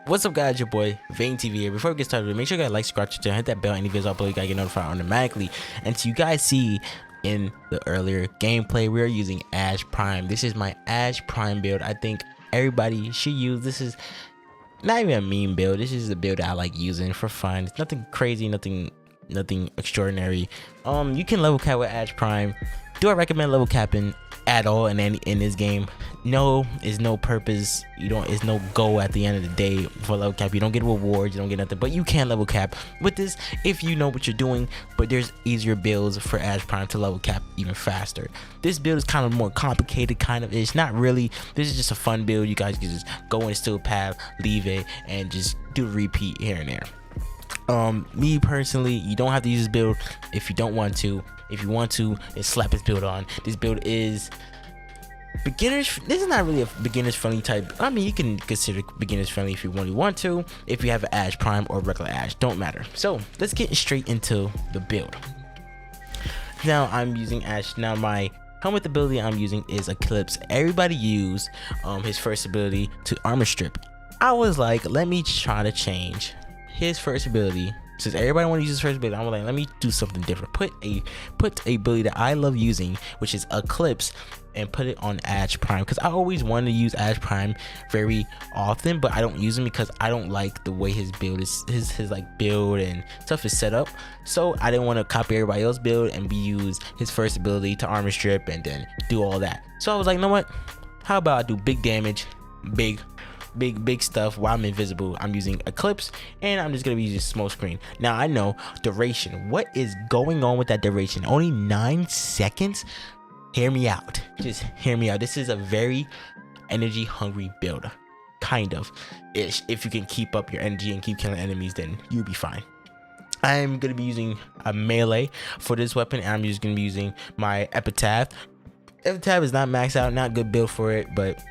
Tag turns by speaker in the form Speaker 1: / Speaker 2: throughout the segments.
Speaker 1: What's up, guys? Your boy Vane TV here. Before we get started, make sure you guys like, subscribe, to hit that bell. Any videos I upload, you guys get notified automatically. And so you guys see in the earlier gameplay, we are using Ash Prime. This is my Ash Prime build. I think everybody should use. This is not even a meme build. This is a build that I like using for fun. It's nothing crazy, nothing extraordinary. You can level cap with Ash Prime. Do I recommend level capping at all in this game? No, it's no purpose. It's no goal at the end of the day for level cap. You don't get rewards, you don't get nothing, but you can level cap with this if you know what you're doing. But there's easier builds for Ash Prime to level cap even faster. This build is kind of more complicated, kind of. It's not really. This is just a fun build. You guys can just go in still path, leave it, and just do a repeat here and there. Me personally, you don't have to use this build if you don't want to. If you want to, then slap this build on. This build is beginners. This is not really a beginners friendly type. I mean, you can consider beginners friendly if you really want to. If you have an Ash Prime or regular Ash, don't matter. So let's get straight into the build. Now I'm using Ash. Now my helmet ability I'm using is Eclipse. Everybody use his first ability to armor strip. I was like, let me try to change his first ability. Since everybody want to use his first ability, I'm like, let me do something different. Put a ability that I love using, which is Eclipse, and put it on Ash Prime. Because I always wanted to use Ash Prime very often, but I don't use him because I don't like the way his build is, his like build and stuff is set up. So I didn't want to copy everybody else's build and use his first ability to armor strip and then do all that. So I was like, you know what? How about I do big damage, big stuff while I'm invisible? I'm using Eclipse, and I'm just gonna be using smoke screen. Now I know duration. What is going on with that duration? Only 9 seconds. Hear me out. Just hear me out. This is a very energy hungry build, kind of ish. If you can keep up your energy and keep killing enemies, then you'll be fine. I'm gonna be using a melee for this weapon, and I'm just gonna be using my epitaph. Epitaph is not maxed out, not good build for it, but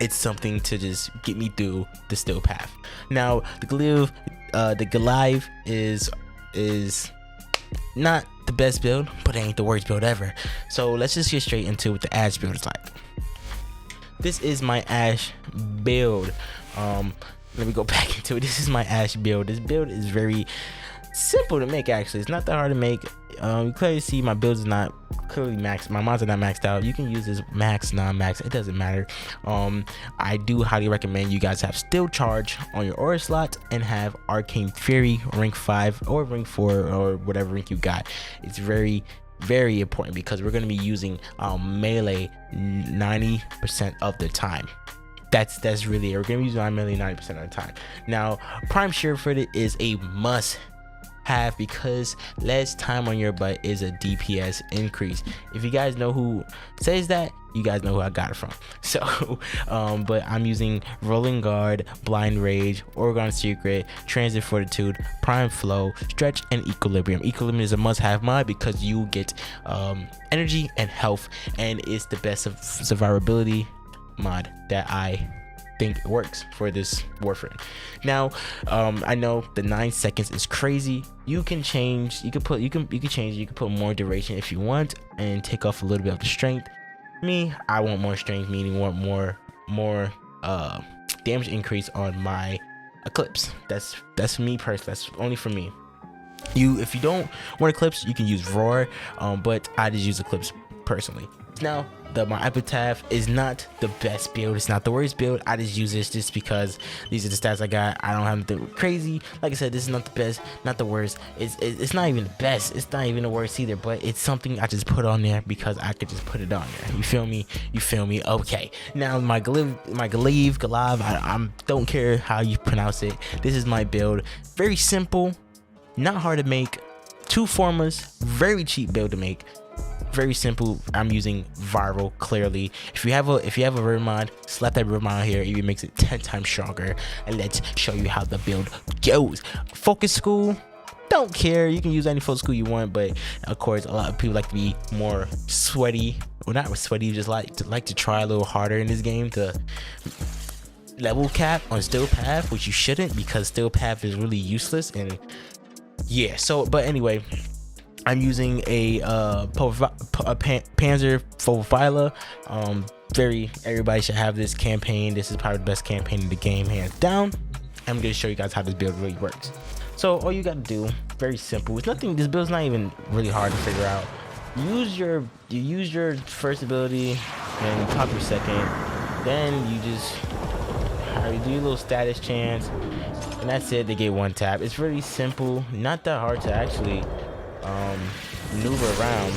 Speaker 1: it's something to just get me through the still path. Now the Goliath is not the best build, but it ain't the worst build ever. So let's just get straight into what the Ash build is like. This is my Ash build. Let me go back into it. This is my Ash build. This build is very simple to make. Actually, it's not that hard to make. You clearly see my builds is not clearly maxed. My mods are not maxed out. You can use this max, non-max, it doesn't matter. I do highly recommend you guys have Still Charge on your aura slot and have Arcane Fury rank 5 or rank 4 or whatever rank you got. It's very important because we're going to be using melee 90% of the time. That's really it. We're going to be using melee 90% of the time. Now Prime Surefooted is a must have because less time on your butt is a DPS increase. If you guys know who says that, you guys know who I got it from. So but I'm using Rolling Guard, Blind Rage, Oregon Secret, Transit Fortitude, Prime Flow, Stretch, and Equilibrium. Equilibrium is a must-have mod because you get energy and health, and it's the best of survivability mod that I think works for this warframe. Now I know the 9 seconds is crazy. You can change, you can put more duration if you want and take off a little bit of the strength. Me, I want more strength, meaning want more damage increase on my Eclipse. That's me personally. That's only for me. If you don't want Eclipse, you can use Roar, but I just use Eclipse personally. Now my epitaph is not the best build, it's not the worst build. I just use this just because these are the stats I got. I don't have anything crazy. Like I said, this is not the best, not the worst. It's not even the best, it's not even the worst either, but it's something I just put on there because I could just put it on there. You feel me? Okay, now my Goliath, I don't care how you pronounce it. This is my build. Very simple, not hard to make, 2 formas, very cheap build to make. Very simple. I'm using viral. Clearly, if you have a rare mod, slap that rare mod here. It even makes it 10 times stronger. And let's show you how the build goes. Focus school, don't care. You can use any focus school you want, but of course, a lot of people like to be more sweaty. Well, not sweaty, just like to try a little harder in this game to level cap on Still Path, which you shouldn't because Still Path is really useless. And yeah, so but anyway, I'm using a Panzer Fovila. Everybody should have this campaign. This is probably the best campaign in the game, hands down. I'm going to show you guys how this build really works. So all you got to do, very simple. It's nothing. This build's not even really hard to figure out. You use your first ability, and you pop your second. Then you just do your little status chance, and that's it. They get one tap. It's really simple, not that hard to actually maneuver around.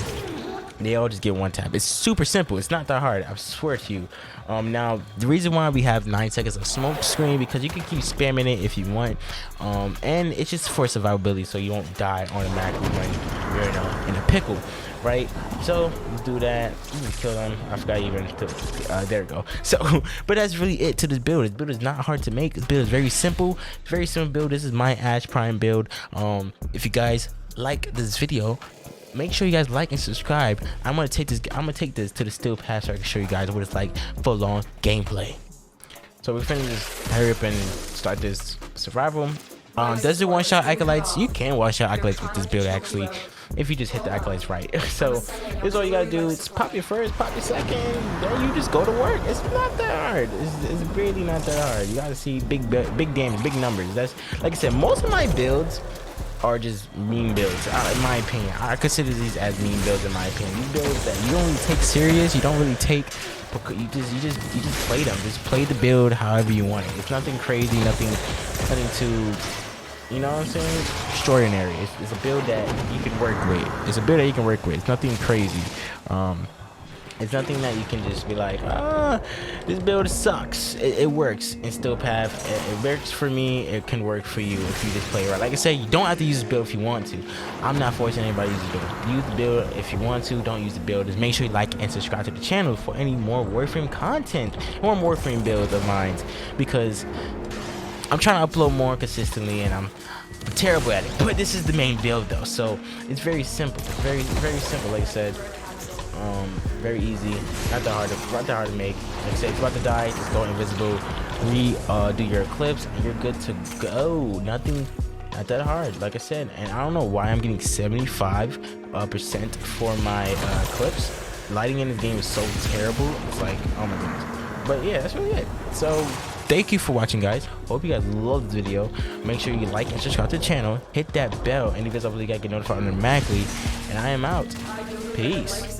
Speaker 1: They all just get one tap. It's super simple. It's not that hard, I swear to you. Now the reason why we have 9 seconds of smoke screen, because you can keep spamming it if you want, and it's just for survivability, so you won't die automatically when you're in a pickle, right? So do that. You can kill them. I forgot even to, there we go. So but that's really it to this build. This build is not hard to make. This build is very simple. Very simple build. This is my Ash Prime build. If you guys like this video, make sure you guys like and subscribe. I'm gonna take this to the steel pass so I can show you guys what it's like full on gameplay. So we're finna just hurry up and start this survival. Does it one-shot acolytes? You can one-shot acolytes with this build actually, if you just hit the acolytes right. So here's all you gotta do. It's pop your first, pop your second, then you just go to work. It's not that hard. It's really not that hard. You gotta see big damage, big numbers. That's, like I said, most of my builds are just meme builds, in my opinion. I consider these as meme builds in my opinion. These builds that you don't really take serious, you don't really take, you just play them. Just play the build however you want it. It's nothing crazy, nothing too, you know what I'm saying, extraordinary. It's a build that you can work with. It's a build that you can work with. It's nothing crazy. It's nothing that you can just be like, this build sucks. It works in Steel Path. It works for me. It can work for you if you just play it right. Like I said, you don't have to use this build if you want to. I'm not forcing anybody to use the build. Use the build if you want to. Don't use the build. Just make sure you like and subscribe to the channel for any more Warframe content, more Warframe builds of mine, because I'm trying to upload more consistently, and I'm terrible at it. But this is the main build though, so it's very simple. It's very simple. Like I said. Very easy, not that hard to make. Like I said, if you're about to die, just go invisible, do your eclipse, and you're good to go. Nothing, not that hard, like I said. And I don't know why I'm getting 75% for my eclipse. Lighting in this game is so terrible. It's like, oh my goodness. But yeah, that's really it. So thank you for watching, guys. Hope you guys love this video. Make sure you like and subscribe to the channel. Hit that bell, and you guys hopefully get notified automatically. And I am out. Peace.